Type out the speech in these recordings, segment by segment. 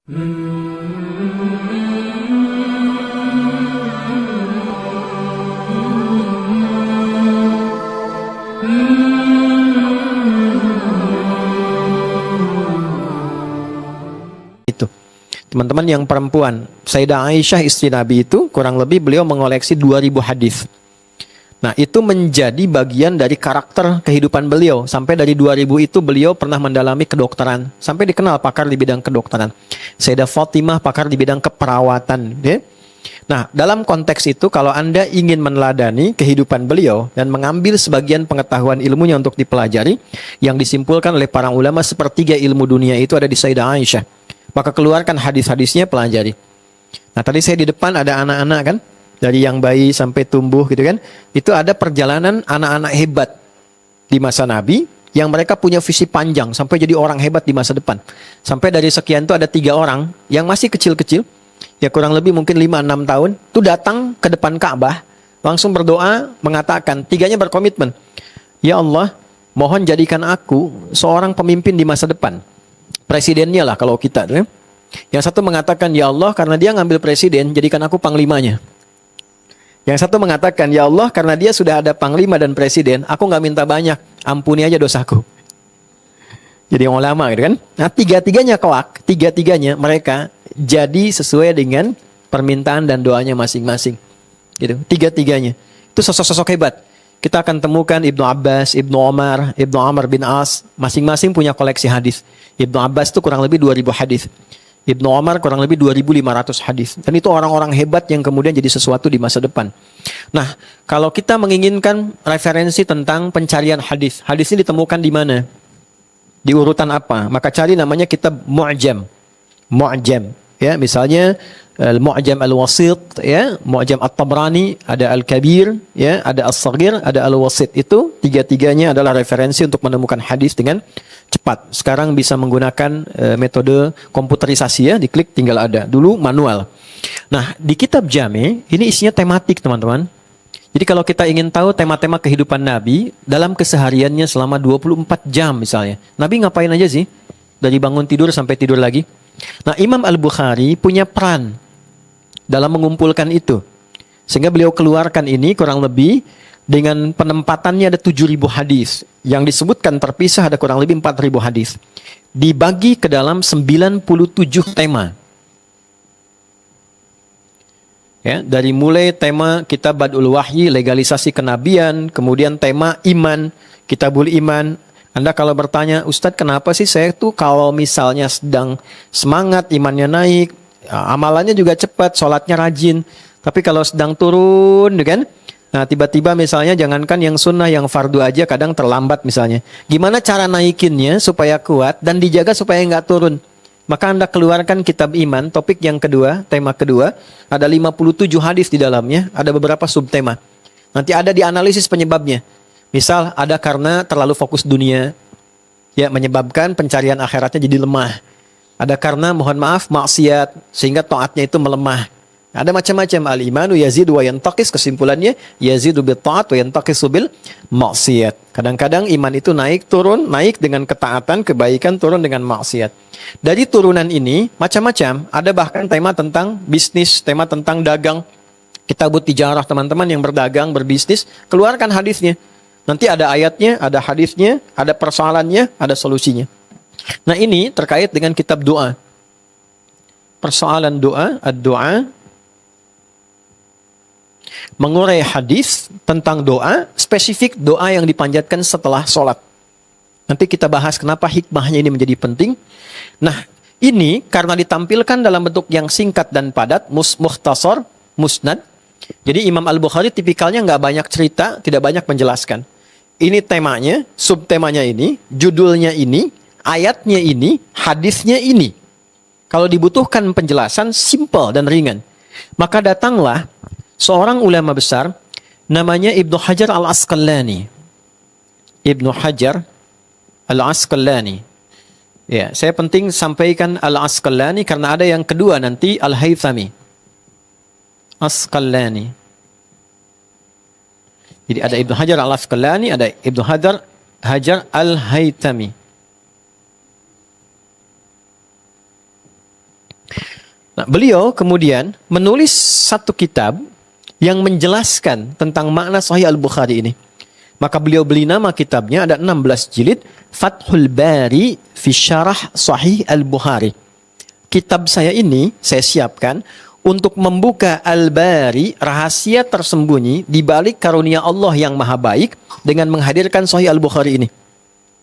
Itu. Teman-teman yang perempuan, Sayyidah Aisyah istri Nabi itu kurang lebih beliau mengoleksi 2000 hadis. Nah, itu menjadi bagian dari karakter kehidupan beliau. Sampai dari 2000 itu beliau pernah mendalami kedokteran. Sampai dikenal pakar di bidang kedokteran. Sayyidah Fatimah pakar di bidang keperawatan. Ya. Nah, dalam konteks itu kalau Anda ingin meneladani kehidupan beliau dan mengambil sebagian pengetahuan ilmunya untuk dipelajari, yang disimpulkan oleh para ulama sepertiga ilmu dunia itu ada di Sayyidah Aisyah. Maka keluarkan hadis-hadisnya, pelajari. Nah, tadi saya di depan ada anak-anak kan? Dari yang bayi sampai tumbuh gitu kan. Itu ada perjalanan anak-anak hebat di masa Nabi yang mereka punya visi panjang sampai jadi orang hebat di masa depan. Sampai dari sekian itu ada 3 orang yang masih kecil-kecil, ya kurang lebih mungkin 5-6 tahun, itu datang ke depan Ka'bah, langsung berdoa, mengatakan, 3-nya berkomitmen, ya Allah, mohon jadikan aku seorang pemimpin di masa depan. Presidennya lah kalau kita. Yang satu mengatakan, ya Allah, karena dia ngambil presiden, jadikan aku panglimanya. Yang satu mengatakan, ya Allah, karena dia sudah ada panglima dan presiden, aku nggak minta banyak, ampuni aja dosaku. Jadi yang ulama gitu kan. Nah, tiga-tiganya kelak, tiga-tiganya mereka jadi sesuai dengan permintaan dan doanya masing-masing. Gitu. Tiga-tiganya. Itu sosok-sosok hebat. Kita akan temukan Ibnu Abbas, Ibnu Omar, Ibnu Amr bin As, masing-masing punya koleksi hadis. Ibnu Abbas itu kurang lebih 2000 hadis. Ibnu Omar kurang lebih 2500 hadis. Dan itu orang-orang hebat yang kemudian jadi sesuatu di masa depan. Nah, kalau kita menginginkan referensi tentang pencarian hadis, hadis ini ditemukan di mana? Di urutan apa? Maka cari namanya kitab Mu'jam. Mu'jam. Ya, misalnya Al-Mu'jam Al-Wasit, ya, Mu'jam At-Tabrani, ada Al-Kabir, ya, ada As-Saghir, ada Al-Wasit. Itu tiga-tiganya adalah referensi untuk menemukan hadis dengan cepat. Sekarang bisa menggunakan metode komputerisasi, ya, diklik tinggal ada. Dulu manual. Nah, di kitab Jami ini isinya tematik, teman-teman. Jadi kalau kita ingin tahu tema-tema kehidupan Nabi dalam kesehariannya selama 24 jam misalnya. Nabi ngapain aja sih? Dari bangun tidur sampai tidur lagi. Nah, Imam Al-Bukhari punya peran dalam mengumpulkan itu. Sehingga beliau keluarkan ini kurang lebih dengan penempatannya ada 7.000 hadis. Yang disebutkan terpisah ada kurang lebih 4.000 hadis. Dibagi ke dalam 97 tema. Ya, dari mulai tema kitab Badul Wahyi, legalisasi kenabian, kemudian tema iman, kitabul iman. Anda kalau bertanya, Ustadz kenapa sih saya tuh kalau misalnya sedang semangat, imannya naik, amalannya juga cepat, sholatnya rajin. Tapi kalau sedang turun, kan? Nah, tiba-tiba misalnya jangankan yang sunnah, yang fardu aja kadang terlambat misalnya. Gimana cara naikinnya supaya kuat dan dijaga supaya nggak turun? Maka Anda keluarkan kitab iman, topik yang kedua, tema kedua, ada 57 hadis di dalamnya, ada beberapa subtema. Nanti ada dianalisis penyebabnya. Misal ada karena terlalu fokus dunia, ya menyebabkan pencarian akhiratnya jadi lemah. Ada karena mohon maaf maksiat sehingga taatnya itu melemah. Ada macam-macam. Al-imanu yazidu wa yantaqis, kesimpulannya yazidu bil taat wa yantaqisu bil maksiat. Kadang-kadang iman itu naik turun, naik dengan ketaatan, kebaikan, turun dengan maksiat. Dari turunan ini macam-macam. Ada bahkan tema tentang bisnis, tema tentang dagang. Kitabut tijarah, teman-teman yang berdagang, berbisnis, keluarkan hadisnya. Nanti ada ayatnya, ada hadisnya, ada persoalannya, ada solusinya. Nah, ini terkait dengan kitab doa. Persoalan doa, ad-doa, mengurai hadis tentang doa, spesifik doa yang dipanjatkan setelah sholat. Nanti kita bahas kenapa hikmahnya ini menjadi penting. Nah, ini karena ditampilkan dalam bentuk yang singkat dan padat, mukhtasar, musnad. Jadi Imam Al-Bukhari tipikalnya nggak banyak cerita, tidak banyak menjelaskan. Ini temanya, subtemanya ini, judulnya ini, ayatnya ini, hadisnya ini. Kalau dibutuhkan penjelasan, simple dan ringan. Maka datanglah seorang ulama besar, namanya Ibnu Hajar Al-Asqalani. Ibnu Hajar Al-Asqalani. Ya, saya penting sampaikan Al-Asqalani karena ada yang kedua nanti Al-Haythami. Asqalani. Jadi ada Ibnu Hajar Al-Asqalani, ada Ibnu Hajar Al-Haythami. Nah, beliau kemudian menulis satu kitab yang menjelaskan tentang makna Sahih Al-Bukhari ini. Maka beliau beri nama kitabnya, ada 16 jilid, Fathul Bari fi Syarah Sahih Al-Bukhari. Kitab saya ini saya siapkan untuk membuka Al-Bari, rahasia tersembunyi di balik karunia Allah yang maha baik dengan menghadirkan Sahih Al-Bukhari ini.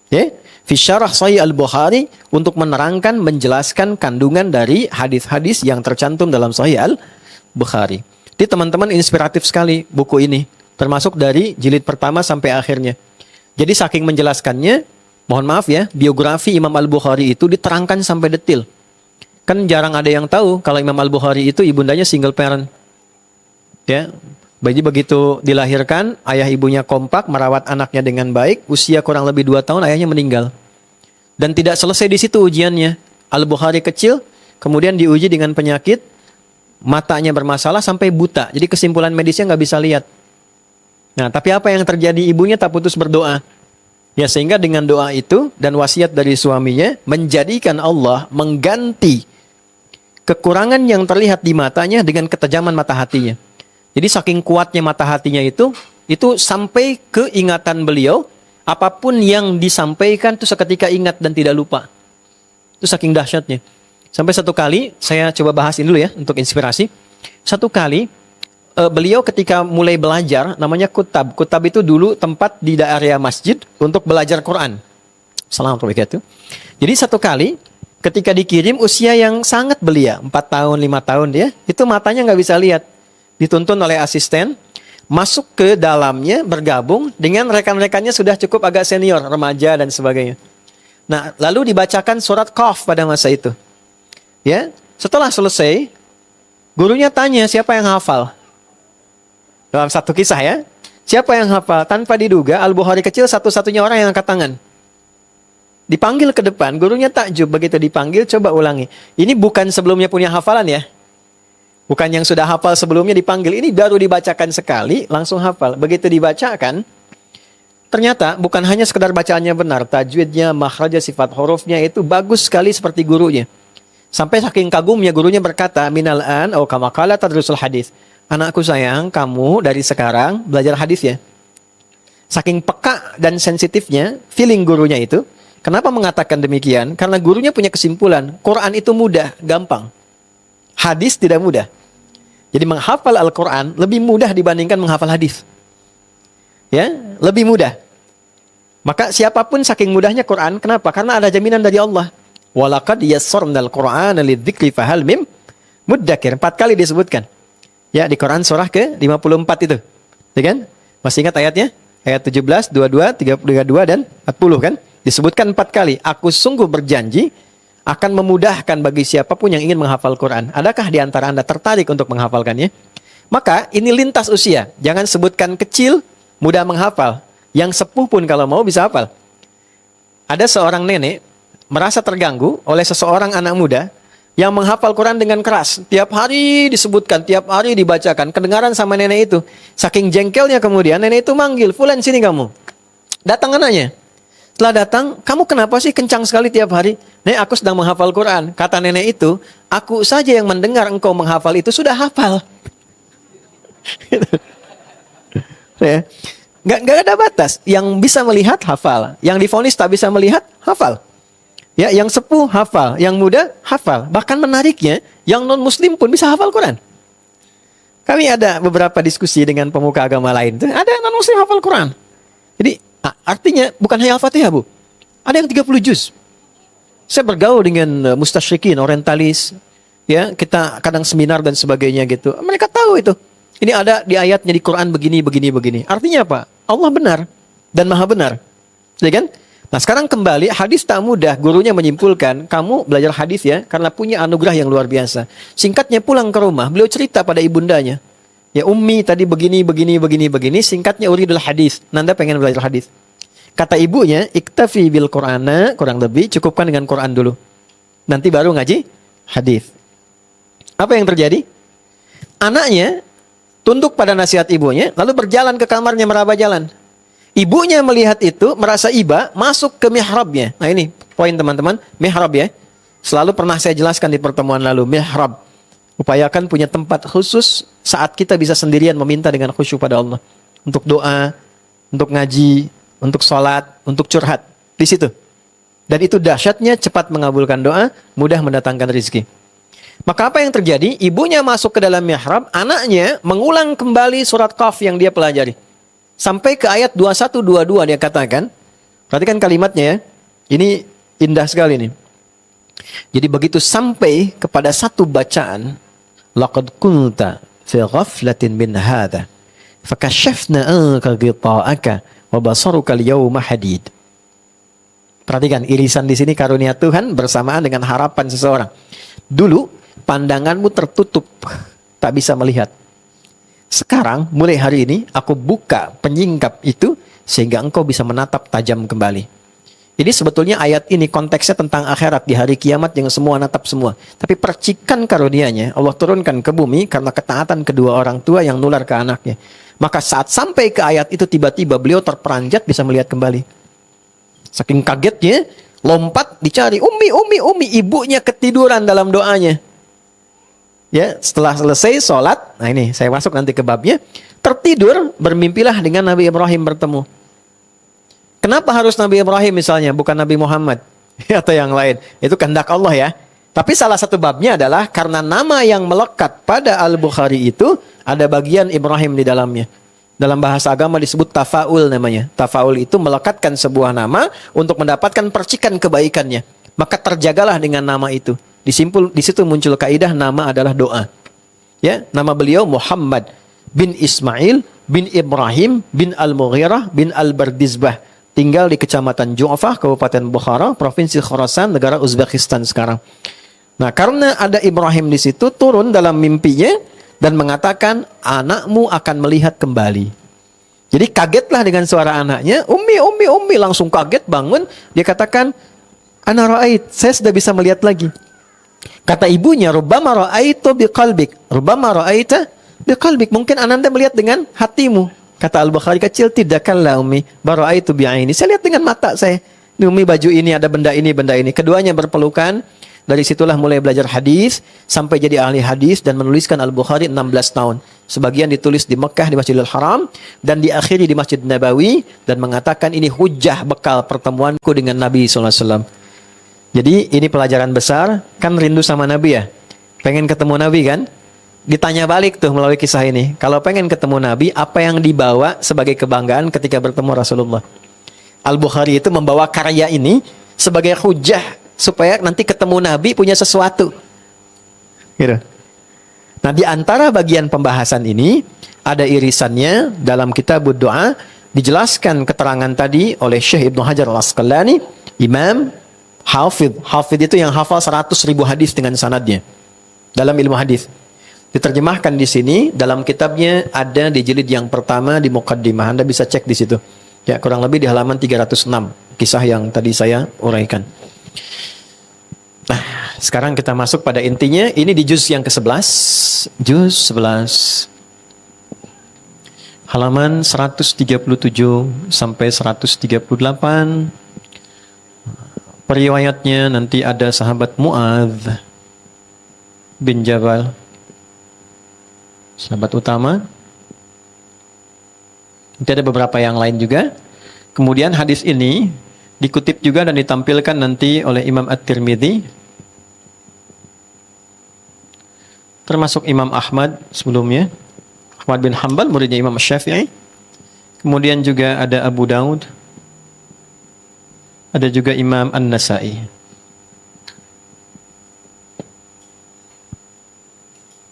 Ya, fi Syarah Sahih Al-Bukhari, untuk menerangkan, menjelaskan kandungan dari hadis-hadis yang tercantum dalam Sahih Al-Bukhari. Jadi teman-teman, inspiratif sekali buku ini. Termasuk dari jilid pertama sampai akhirnya. Jadi saking menjelaskannya, mohon maaf ya, biografi Imam Al-Bukhari itu diterangkan sampai detil. Kan jarang ada yang tahu kalau Imam Al-Bukhari itu ibundanya single parent. Ya, jadi begitu dilahirkan, ayah ibunya kompak, merawat anaknya dengan baik, usia kurang lebih 2 tahun ayahnya meninggal. Dan tidak selesai di situ ujiannya. Al-Bukhari kecil, kemudian diuji dengan penyakit, matanya bermasalah sampai buta. Jadi kesimpulan medisnya nggak bisa lihat. Nah, tapi apa yang terjadi? Ibunya tak putus berdoa. Ya, sehingga dengan doa itu dan wasiat dari suaminya, menjadikan Allah mengganti kekurangan yang terlihat di matanya dengan ketajaman mata hatinya. Jadi saking kuatnya mata hatinya itu sampai ke ingatan beliau, apapun yang disampaikan itu seketika ingat dan tidak lupa. Itu saking dahsyatnya. Sampai satu kali, saya coba bahas ini dulu ya, untuk inspirasi. Satu kali, beliau ketika mulai belajar, namanya kutab. Kutab itu dulu tempat di area masjid untuk belajar Quran. Assalamualaikum warahmatullahi wabarakatuh. Jadi satu kali, ketika dikirim usia yang sangat belia, 4 tahun, 5 tahun dia, itu matanya nggak bisa lihat. Dituntun oleh asisten, masuk ke dalamnya, bergabung dengan rekan-rekannya sudah cukup agak senior, remaja dan sebagainya. Nah, lalu dibacakan surat Qaf pada masa itu. Ya, setelah selesai, gurunya tanya siapa yang hafal. Dalam satu kisah ya, siapa yang hafal? Tanpa diduga, Al-Bukhari kecil satu-satunya orang yang angkat tangan. Dipanggil ke depan, gurunya takjub. Begitu dipanggil, coba ulangi. Ini bukan sebelumnya punya hafalan ya. Bukan yang sudah hafal sebelumnya dipanggil. Ini baru dibacakan sekali, langsung hafal. Begitu dibacakan, ternyata bukan hanya sekedar bacaannya benar. Tajwidnya, makhrajnya, sifat hurufnya itu bagus sekali seperti gurunya. Sampai saking kagumnya, gurunya berkata, minal an, kama qala tadrusul hadis. Anakku sayang, kamu dari sekarang belajar hadis ya. Saking peka dan sensitifnya, feeling gurunya itu. Kenapa mengatakan demikian? Karena gurunya punya kesimpulan, Quran itu mudah, gampang. Hadis tidak mudah. Jadi menghafal Al-Quran lebih mudah dibandingkan menghafal hadis. Ya, lebih mudah. Maka siapapun saking mudahnya Quran, kenapa? Karena ada jaminan dari Allah. Walaqad yassarnal Qur'ana lidzikri fahal mim muddakir. 4 kali disebutkan. Ya, di Quran surah ke-54 itu. Ya kan? Masih ingat ayatnya? Ayat 17, 22, 32 dan 40 kan? Disebutkan 4 kali. Aku sungguh berjanji akan memudahkan bagi siapapun yang ingin menghafal Quran. Adakah di antara Anda tertarik untuk menghafalkannya? Maka ini lintas usia. Jangan sebutkan kecil, mudah menghafal. Yang sepuh pun kalau mau bisa hafal. Ada seorang nenek merasa terganggu oleh seseorang anak muda yang menghafal Quran dengan keras. Tiap hari disebutkan, tiap hari dibacakan. Kedengaran sama nenek itu. Saking jengkelnya kemudian nenek itu manggil, "Fulan, sini kamu." Datang anaknya. Setelah datang, "Kamu kenapa sih kencang sekali tiap hari?" "Nek, aku sedang menghafal Quran." Kata nenek itu, "Aku saja yang mendengar engkau menghafal itu sudah hafal." Ya. Nggak ada batas. Yang bisa melihat, hafal. Yang divonis tak bisa melihat, hafal. Ya, yang sepuh hafal, yang muda hafal. Bahkan menariknya, yang non-muslim pun bisa hafal Quran. Kami ada beberapa diskusi dengan pemuka agama lain. Ada yang non-muslim hafal Quran. Jadi, artinya bukan hanya Al-Fatihah, Bu. Ada yang 30 juz. Saya bergaul dengan mustasyrikin, orientalis. Ya, kita kadang seminar dan sebagainya gitu. Mereka tahu itu. Ini ada di ayatnya di Quran begini, begini, begini. Artinya apa? Allah benar dan maha benar. Ya kan? Nah, sekarang kembali, hadis tak mudah. Gurunya menyimpulkan, kamu belajar hadis ya, karena punya anugerah yang luar biasa. Singkatnya pulang ke rumah, beliau cerita pada ibundanya. Ya, Ummi tadi begini, begini, begini, begini. Singkatnya uridul hadis. Nanda pengen belajar hadis. Kata ibunya, iktafi bil Qur'ana, kurang lebih, cukupkan dengan Quran dulu. Nanti baru ngaji hadis. Apa yang terjadi? Anaknya tunduk pada nasihat ibunya, lalu berjalan ke kamarnya meraba jalan. Ibunya melihat itu, merasa iba, masuk ke mihrabnya. Nah ini poin teman-teman, mihrab ya. Selalu pernah saya jelaskan di pertemuan lalu, mihrab. Upayakan punya tempat khusus saat kita bisa sendirian meminta dengan khusyuk pada Allah. Untuk doa, untuk ngaji, untuk sholat, untuk curhat. Di situ. Dan itu dahsyatnya cepat mengabulkan doa, mudah mendatangkan rezeki. Maka apa yang terjadi? Ibunya masuk ke dalam mihrab, anaknya mengulang kembali surat Qaf yang dia pelajari. Sampai ke ayat 21-22 dia katakan. Perhatikan kalimatnya ya. Ini indah sekali nih. Jadi begitu sampai kepada satu bacaan, laqad kunta fi ghaflatin min hadha fakashafna anka ghita'aka wa basaruka al-yawma hadid. Perhatikan irisan di sini karunia Tuhan bersamaan dengan harapan seseorang. Dulu pandanganmu tertutup, tak bisa melihat. Sekarang mulai hari ini aku buka penyingkap itu sehingga engkau bisa menatap tajam kembali. Ini sebetulnya ayat ini konteksnya tentang akhirat di hari kiamat yang semua natap semua. Tapi percikan karunianya Allah turunkan ke bumi karena ketaatan kedua orang tua yang nular ke anaknya. Maka saat sampai ke ayat itu tiba-tiba beliau terperanjat bisa melihat kembali. Saking kagetnya lompat dicari Umi, ibunya ketiduran dalam doanya. Ya, setelah selesai sholat, nah ini saya masuk nanti ke babnya, tertidur bermimpilah dengan Nabi Ibrahim bertemu. Kenapa harus Nabi Ibrahim misalnya, bukan Nabi Muhammad atau yang lain? Itu kehendak Allah ya. Tapi salah satu babnya adalah karena nama yang melekat pada Al-Bukhari itu ada bagian Ibrahim di dalamnya. Dalam bahasa agama disebut tafaul namanya. Tafaul itu melekatkan sebuah nama untuk mendapatkan percikan kebaikannya. Maka terjagalah dengan nama itu. Di situ muncul kaidah nama adalah doa. Ya, nama beliau Muhammad bin Ismail bin Ibrahim bin Al-Mughirah bin Al-Bardizbah. Tinggal di Kecamatan Ju'fah, Kabupaten Bukhara, Provinsi Khorasan, negara Uzbekistan sekarang. Nah, karena ada Ibrahim di situ, turun dalam mimpinya dan mengatakan, anakmu akan melihat kembali. Jadi kagetlah dengan suara anaknya, Umi, langsung kaget bangun. Dia katakan, Ana ra'ait, saya sudah bisa melihat lagi. Kata ibunya, Rubbama ra'aitu biqalbik. Rubbama ra'aita biqalbik. Mungkin ananda melihat dengan hatimu. Kata Al-Bukhari, kecil tidakkanlah Umi, bara'aitu bi'aini. Saya lihat dengan mata saya. Ini Umi baju ini, ada benda ini, benda ini. Keduanya berpelukan. Dari situlah mulai belajar hadis sampai jadi ahli hadis dan menuliskan Al-Bukhari 16 tahun. Sebagian ditulis di Mekah di Masjidil Haram dan diakhiri di Masjid Nabawi dan mengatakan ini hujah bekal pertemuanku dengan Nabi SAW. Jadi ini pelajaran besar. Kan rindu sama Nabi ya? Pengen ketemu Nabi kan? Ditanya balik tuh melalui kisah ini. Kalau pengen ketemu Nabi, apa yang dibawa sebagai kebanggaan ketika bertemu Rasulullah? Al-Bukhari itu membawa karya ini sebagai hujah supaya nanti ketemu Nabi punya sesuatu. Gitu. Nah, di antara bagian pembahasan ini ada irisannya dalam kitab doa dijelaskan keterangan tadi oleh Syekh Ibnu Hajar Al-Asqalani, Imam Hafidh. Hafidh itu yang hafal 100.000 hadis dengan sanadnya dalam ilmu hadis. Diterjemahkan di sini dalam kitabnya ada di jilid yang pertama di Muqaddimah. Anda bisa cek di situ. Ya, kurang lebih di halaman 306 kisah yang tadi saya uraikan. Nah, sekarang kita masuk pada intinya. Ini di juz yang ke-11. Juz 11. Halaman 137 sampai 138. Periwayatnya nanti ada sahabat Mu'adz bin Jabal, sahabat utama. Nanti ada beberapa yang lain juga. Kemudian hadis ini dikutip juga dan ditampilkan nanti oleh Imam At-Tirmidzi, termasuk Imam Ahmad sebelumnya, Ahmad bin Hanbal, muridnya Imam Syafi'i. Kemudian juga ada Abu Daud, ada juga Imam An-Nasai.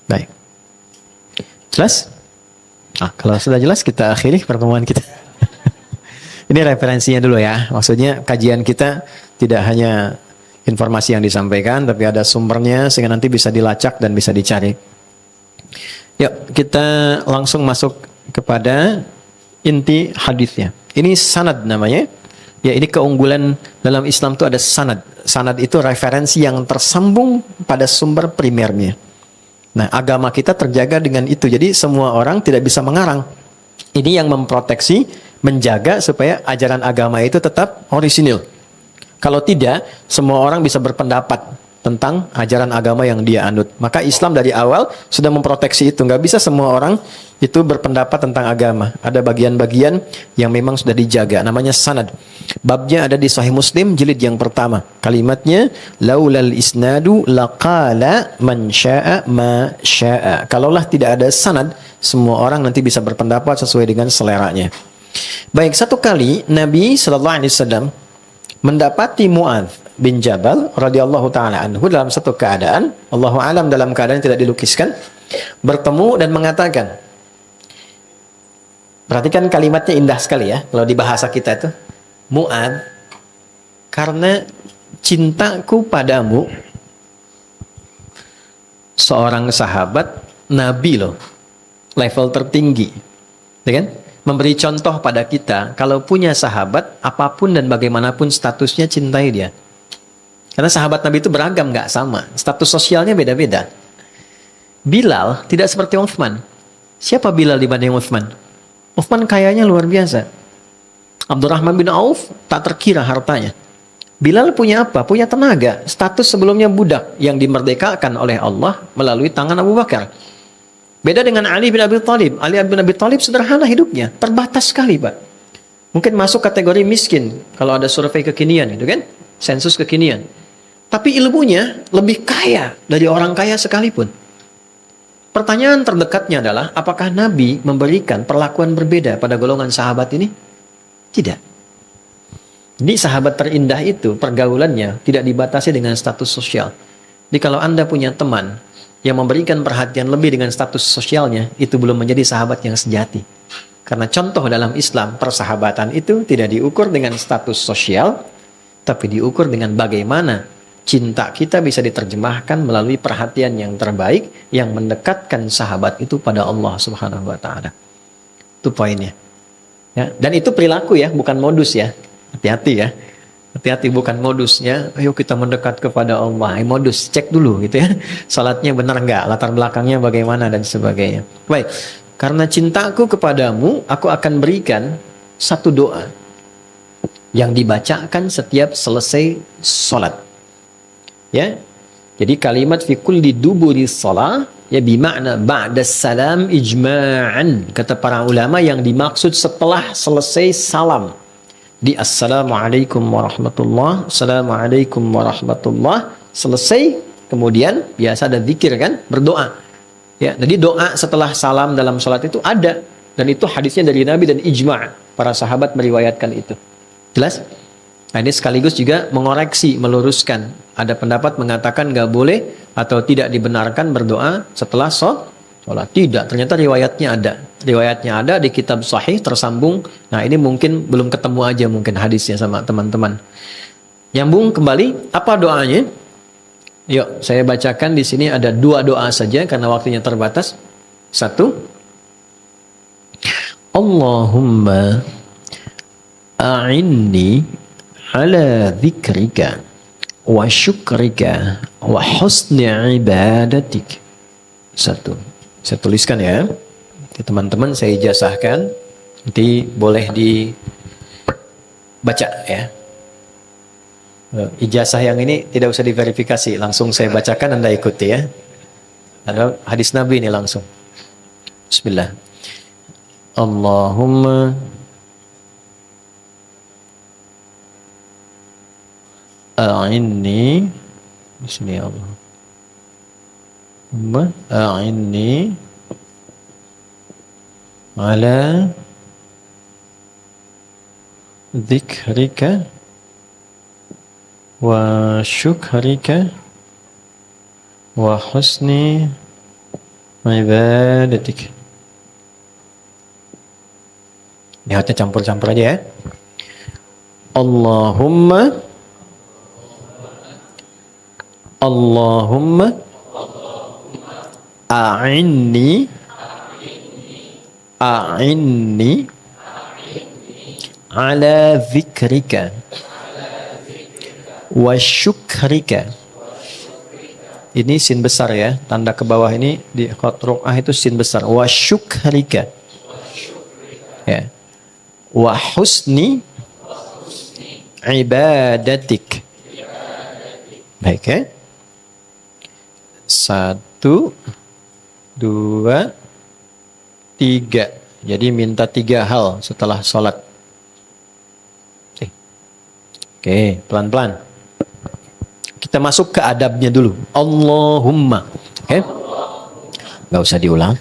Baik. Jelas? Kalau sudah jelas kita akhiri pertemuan kita. Ini referensinya dulu ya. Maksudnya kajian kita tidak hanya informasi yang disampaikan, tapi ada sumbernya sehingga nanti bisa dilacak dan bisa dicari. Yuk, kita langsung masuk kepada inti hadisnya. Ini sanad namanya. Ya, ini keunggulan dalam Islam itu ada sanad. Sanad itu referensi yang tersambung pada sumber primernya. Nah, agama kita terjaga dengan itu. Jadi semua orang tidak bisa mengarang. Ini yang memproteksi, menjaga supaya ajaran agama itu tetap orisinil. Kalau tidak, semua orang bisa berpendapat. tentang ajaran agama yang dia anut. Maka Islam dari awal sudah memproteksi itu. Nggak bisa semua orang itu berpendapat tentang agama. Ada bagian-bagian yang memang sudah dijaga. Namanya sanad. Babnya ada di Sahih Muslim jilid yang pertama. Kalimatnya, laulal isnadu laqala man sya'a ma sya'a. Kalaulah tidak ada sanad, semua orang nanti bisa berpendapat sesuai dengan seleranya. Baik, satu kali Nabi SAW mendapati Mu'adz bin Jabal radhiyallahu taala anhu dalam satu keadaan, Allahu alam dalam keadaan yang tidak dilukiskan, bertemu dan mengatakan, perhatikan kalimatnya indah sekali ya, kalau di bahasa kita itu, Mu'adz, karena cintaku padamu, seorang sahabat Nabi loh, level tertinggi, ya kan? Memberi contoh pada kita, kalau punya sahabat, apapun dan bagaimanapun statusnya, cintai dia. Karena sahabat Nabi itu beragam, nggak sama. Status sosialnya beda-beda. Bilal tidak seperti Uthman. Siapa Bilal dibanding Uthman? Uthman kayanya luar biasa. Abdurrahman bin Auf tak terkira hartanya. Bilal punya apa? Punya tenaga. Status sebelumnya budak yang dimerdekakan oleh Allah melalui tangan Abu Bakar. Beda dengan Ali bin Abi Thalib. Ali bin Abi Thalib sederhana hidupnya. Terbatas sekali, Pak. Mungkin masuk kategori miskin. Kalau ada survei kekinian gitu kan. Sensus kekinian. Tapi ilmunya lebih kaya dari orang kaya sekalipun. Pertanyaan terdekatnya adalah, apakah Nabi memberikan perlakuan berbeda pada golongan sahabat ini? Tidak. Jadi sahabat terindah itu, pergaulannya tidak dibatasi dengan status sosial. Jadi kalau Anda punya teman yang memberikan perhatian lebih dengan status sosialnya, itu belum menjadi sahabat yang sejati. Karena contoh dalam Islam, persahabatan itu tidak diukur dengan status sosial, tapi diukur dengan bagaimana cinta kita bisa diterjemahkan melalui perhatian yang terbaik yang mendekatkan sahabat itu pada Allah Subhanahu wa taala. Itu poinnya. Ya, dan itu perilaku ya, bukan modus ya. Hati-hati ya. Hati-hati, bukan modus ya. Ayo kita mendekat kepada Allah. Modus, cek dulu gitu ya. Salatnya benar enggak, latar belakangnya bagaimana dan sebagainya. Baik. Karena cintaku kepadamu, aku akan berikan satu doa yang dibacakan setiap selesai salat. Ya, jadi kalimat fi kulli duburi shalah ya bimakna ba'da salam ijma'an, kata para ulama yang dimaksud setelah selesai salam di assalamualaikum warahmatullah, assalamualaikum warahmatullah, selesai kemudian biasa ada zikir kan, berdoa ya. Jadi doa setelah salam dalam salat itu ada, dan itu hadisnya dari Nabi dan ijma' para sahabat meriwayatkan itu. Jelas? Nah, ini sekaligus juga mengoreksi, meluruskan. Ada pendapat mengatakan nggak boleh atau tidak dibenarkan berdoa setelah sholat. Tidak, ternyata riwayatnya ada. Riwayatnya ada di kitab sahih tersambung. Nah, ini mungkin belum ketemu aja mungkin hadisnya sama teman-teman. Nyambung kembali, apa doanya? Yuk, saya bacakan di sini ada dua doa saja karena waktunya terbatas. Satu, Allahumma a'inni ala dzikrika wa syukrika wa husni ibadatik. Satu. Saya tuliskan ya. Teman-teman saya ijazahkan. Nanti boleh dibaca ya. Ijazah yang ini tidak usah diverifikasi. Langsung saya bacakan, Anda ikuti ya. Ada hadis Nabi ini langsung. Bismillah. Allahumma a'inni, bismillah, Allahumma a'inni ala dzikrika wa syukrika wa husni ibadatik. Lihatnya campur-campur aja ya. Allahumma a'inni ala dzikrika wa syukrika. Ini sin besar ya, tanda ke bawah ini di khat ruqah itu sin besar. Wa syukrika. Ya. Wa husni ibadatik. Baik ya. 1, 2, 3. Jadi minta 3 hal setelah sholat. Oke, pelan-pelan. Kita masuk ke adabnya dulu. Allahumma. Oke? Nggak usah diulang.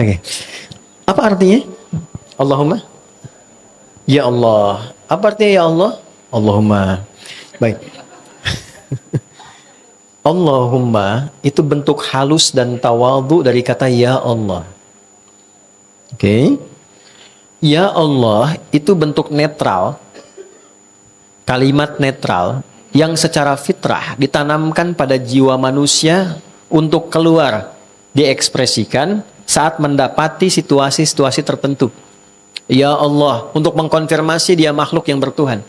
Oke. Apa artinya? Allahumma? Ya Allah. Apa artinya ya Allah? Allahumma. Baik. Allahumma itu bentuk halus dan tawadhu dari kata ya Allah. Oke. Ya Allah itu bentuk netral. Kalimat netral yang secara fitrah ditanamkan pada jiwa manusia untuk keluar, diekspresikan saat mendapati situasi-situasi tertentu. Ya Allah, untuk mengkonfirmasi dia makhluk yang bertuhan.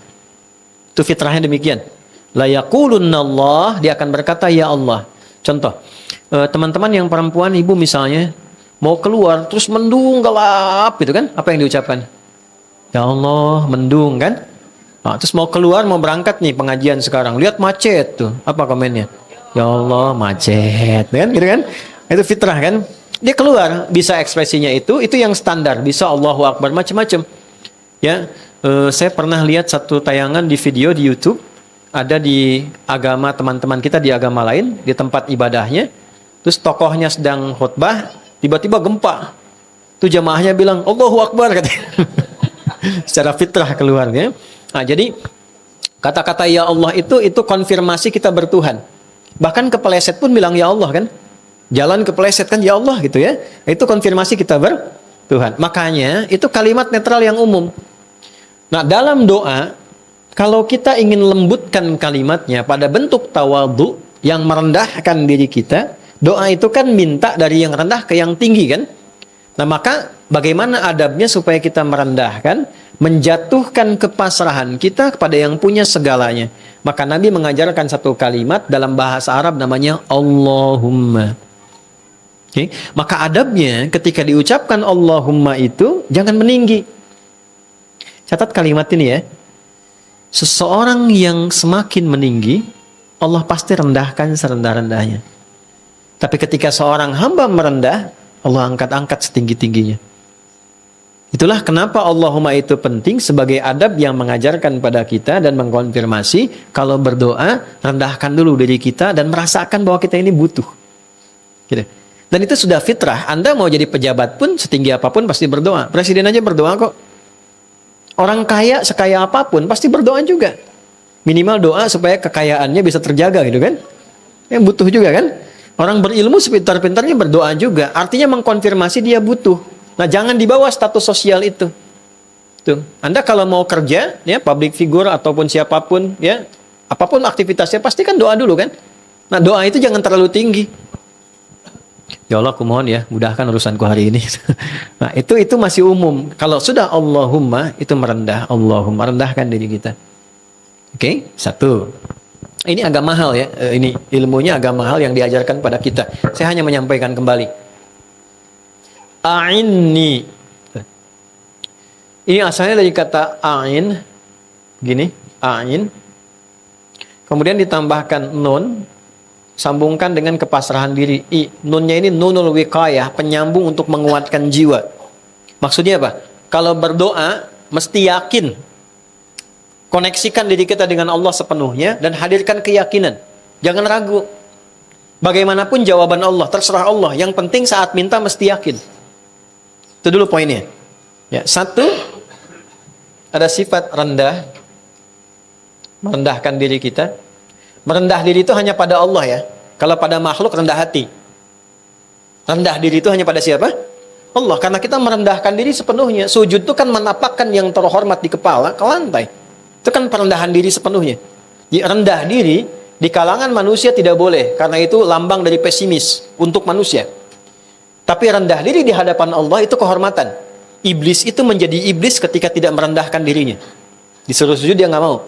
Itu fitrahnya demikian. La yaqulunallah, dia akan berkata ya Allah. Contoh, teman-teman yang perempuan, ibu misalnya, mau keluar, terus mendung gelap, gitu kan? Apa yang diucapkan? Ya Allah, mendung kan? Nah, terus mau keluar, mau berangkat nih pengajian sekarang. Lihat macet tuh. Apa komennya? Ya Allah, macet. Kan? Gitu kan? Itu fitrah kan? Dia keluar, bisa ekspresinya itu yang standar. Bisa Allahu Akbar, macam-macam. Ya, saya pernah lihat satu tayangan di video di YouTube. Ada di agama teman-teman kita di agama lain, di tempat ibadahnya. Terus tokohnya sedang khutbah, tiba-tiba gempa. Tuh jamaahnya bilang, Allahu Akbar, katanya. Secara fitrah keluar ya. Nah, jadi kata-kata ya Allah itu konfirmasi kita bertuhan. Bahkan kepeleset pun bilang ya Allah kan. Jalan kepeleset kan ya Allah gitu ya. Itu konfirmasi kita bertuhan. Makanya itu kalimat netral yang umum. Nah, dalam doa kalau kita ingin lembutkan kalimatnya pada bentuk tawadhu yang merendahkan diri kita, doa itu kan minta dari yang rendah ke yang tinggi kan? Nah, maka bagaimana adabnya supaya kita merendahkan, menjatuhkan kepasrahan kita kepada yang punya segalanya. Maka Nabi mengajarkan satu kalimat dalam bahasa Arab namanya Allahumma. Okay? Maka adabnya ketika diucapkan Allahumma itu jangan meninggi. Catat kalimat ini ya. Seseorang yang semakin meninggi, Allah pasti rendahkan serendah-rendahnya. Tapi ketika seorang hamba merendah, Allah angkat-angkat setinggi-tingginya. Itulah kenapa Allahumma itu penting sebagai adab yang mengajarkan pada kita dan mengkonfirmasi kalau berdoa, rendahkan dulu diri kita dan merasakan bahwa kita ini butuh. Gitu. Dan itu sudah fitrah. Anda mau jadi pejabat pun setinggi apapun pasti berdoa. Presiden aja berdoa kok. Orang kaya sekaya apapun pasti berdoa juga. Minimal doa supaya kekayaannya bisa terjaga gitu kan. Yang butuh juga kan. Orang berilmu sepintar-pintarnya berdoa juga. Artinya mengkonfirmasi dia butuh. Nah, jangan dibawa status sosial itu. Tuh. Anda kalau mau kerja, ya public figure ataupun siapapun, ya apapun aktivitasnya pasti kan doa dulu kan. Nah, doa itu jangan terlalu tinggi. Ya Allah, aku mohon ya, mudahkan urusanku hari ini. Nah, itu masih umum. Kalau sudah Allahumma, itu merendah. Allahumma, rendahkan diri kita. Oke, satu. Ini agak mahal ya. Ini ilmunya agak mahal yang diajarkan pada kita. Saya hanya menyampaikan kembali. A'inni. Ini asalnya dari kata a'in. Gini, a'in. Kemudian ditambahkan nun. Sambungkan dengan kepasrahan diri. Nunnya ini nunul wiqayah, penyambung untuk menguatkan jiwa. Maksudnya apa? Kalau berdoa, mesti yakin. Koneksikan diri kita dengan Allah sepenuhnya dan hadirkan keyakinan. Jangan ragu. Bagaimanapun jawaban Allah, terserah Allah. Yang penting saat minta mesti yakin. Itu dulu poinnya. Ya, satu, ada sifat rendah. Merendahkan diri kita. Merendah diri itu hanya pada Allah ya. Kalau pada makhluk rendah hati. Rendah diri itu hanya pada siapa? Allah. Karena kita merendahkan diri sepenuhnya. Sujud itu kan menapakkan yang terhormat di kepala ke lantai. Itu kan perendahan diri sepenuhnya. Jadi, rendah diri di kalangan manusia tidak boleh. Karena itu lambang dari pesimis untuk manusia. Tapi rendah diri di hadapan Allah itu kehormatan. Iblis itu menjadi iblis ketika tidak merendahkan dirinya. Disuruh sujud dia nggak mau.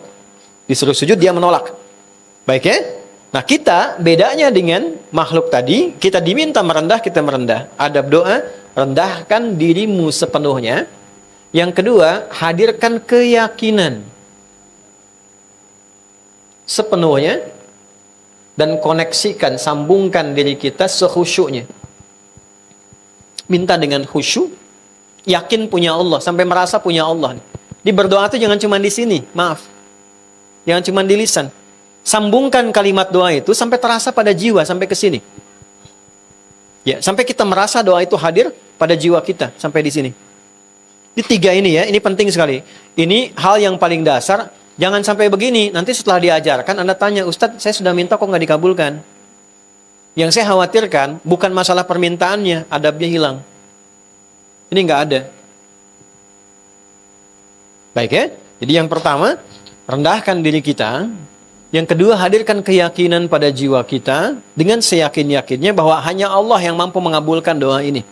Disuruh sujud dia menolak. Baik ya? Nah, kita bedanya dengan makhluk tadi, kita diminta merendah, kita merendah. Adab doa, rendahkan dirimu sepenuhnya. Yang kedua, hadirkan keyakinan sepenuhnya dan koneksikan, sambungkan diri kita sekhusyuknya. Minta dengan khusyuk, yakin punya Allah, sampai merasa punya Allah. Di berdoa itu jangan cuma di sini, maaf. Jangan cuma di lisan. Sambungkan kalimat doa itu sampai terasa pada jiwa, sampai ke sini. Ya, sampai kita merasa doa itu hadir pada jiwa kita, sampai di sini. Di tiga ini ya, ini penting sekali. Ini hal yang paling dasar. Jangan sampai begini, nanti setelah diajarkan Anda tanya, Ustadz, saya sudah minta kok nggak dikabulkan. Yang saya khawatirkan bukan masalah permintaannya, adabnya hilang. Ini nggak ada. Baik ya, jadi yang pertama, rendahkan diri kita. Yang kedua, hadirkan keyakinan pada jiwa kita dengan seyakin-yakinnya bahwa hanya Allah yang mampu mengabulkan doa ini,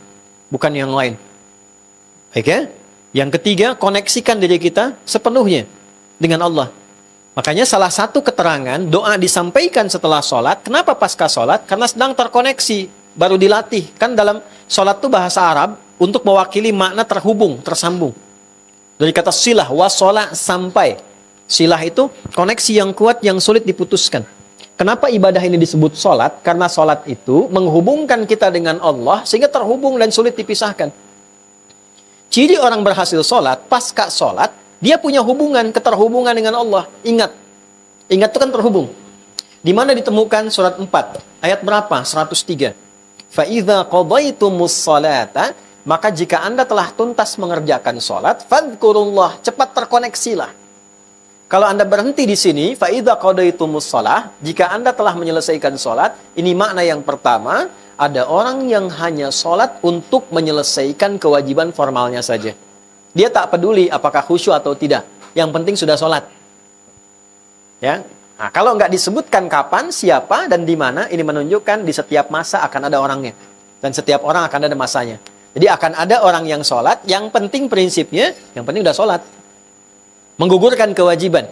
bukan yang lain. Baik ya. Yang ketiga, koneksikan diri kita sepenuhnya dengan Allah. Makanya salah satu keterangan doa disampaikan setelah sholat. Kenapa pasca sholat? Karena sedang terkoneksi, baru dilatih. Kan dalam sholat itu bahasa Arab untuk mewakili makna terhubung, tersambung. Dari kata silah, wasola, sampai. Silah itu koneksi yang kuat yang sulit diputuskan. Kenapa ibadah ini disebut sholat? Karena sholat itu menghubungkan kita dengan Allah sehingga terhubung dan sulit dipisahkan. Ciri orang berhasil sholat, pasca sholat, dia punya hubungan, keterhubungan dengan Allah. Ingat itu kan terhubung. Di mana ditemukan surat 4, ayat berapa? 103. فَإِذَا قَضَيْتُمُ الصَّلَاةَ Maka jika Anda telah tuntas mengerjakan sholat, فَذْكُرُوا cepat terkoneksilah. Kalau Anda berhenti di sini, فَإِذَا قَضَيْتُمُ jika Anda telah menyelesaikan sholat, ini makna yang pertama, ada orang yang hanya sholat untuk menyelesaikan kewajiban formalnya saja. Dia tak peduli apakah khusyuk atau tidak. Yang penting sudah sholat. Ya. Nah, kalau nggak disebutkan kapan, siapa, dan di mana, ini menunjukkan di setiap masa akan ada orangnya. Dan setiap orang akan ada masanya. Jadi akan ada orang yang sholat, yang penting prinsipnya, yang penting udah sholat. Menggugurkan kewajiban.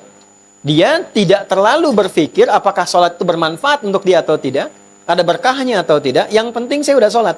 Dia tidak terlalu berpikir apakah sholat itu bermanfaat untuk dia atau tidak. Ada berkahnya atau tidak, yang penting saya udah sholat.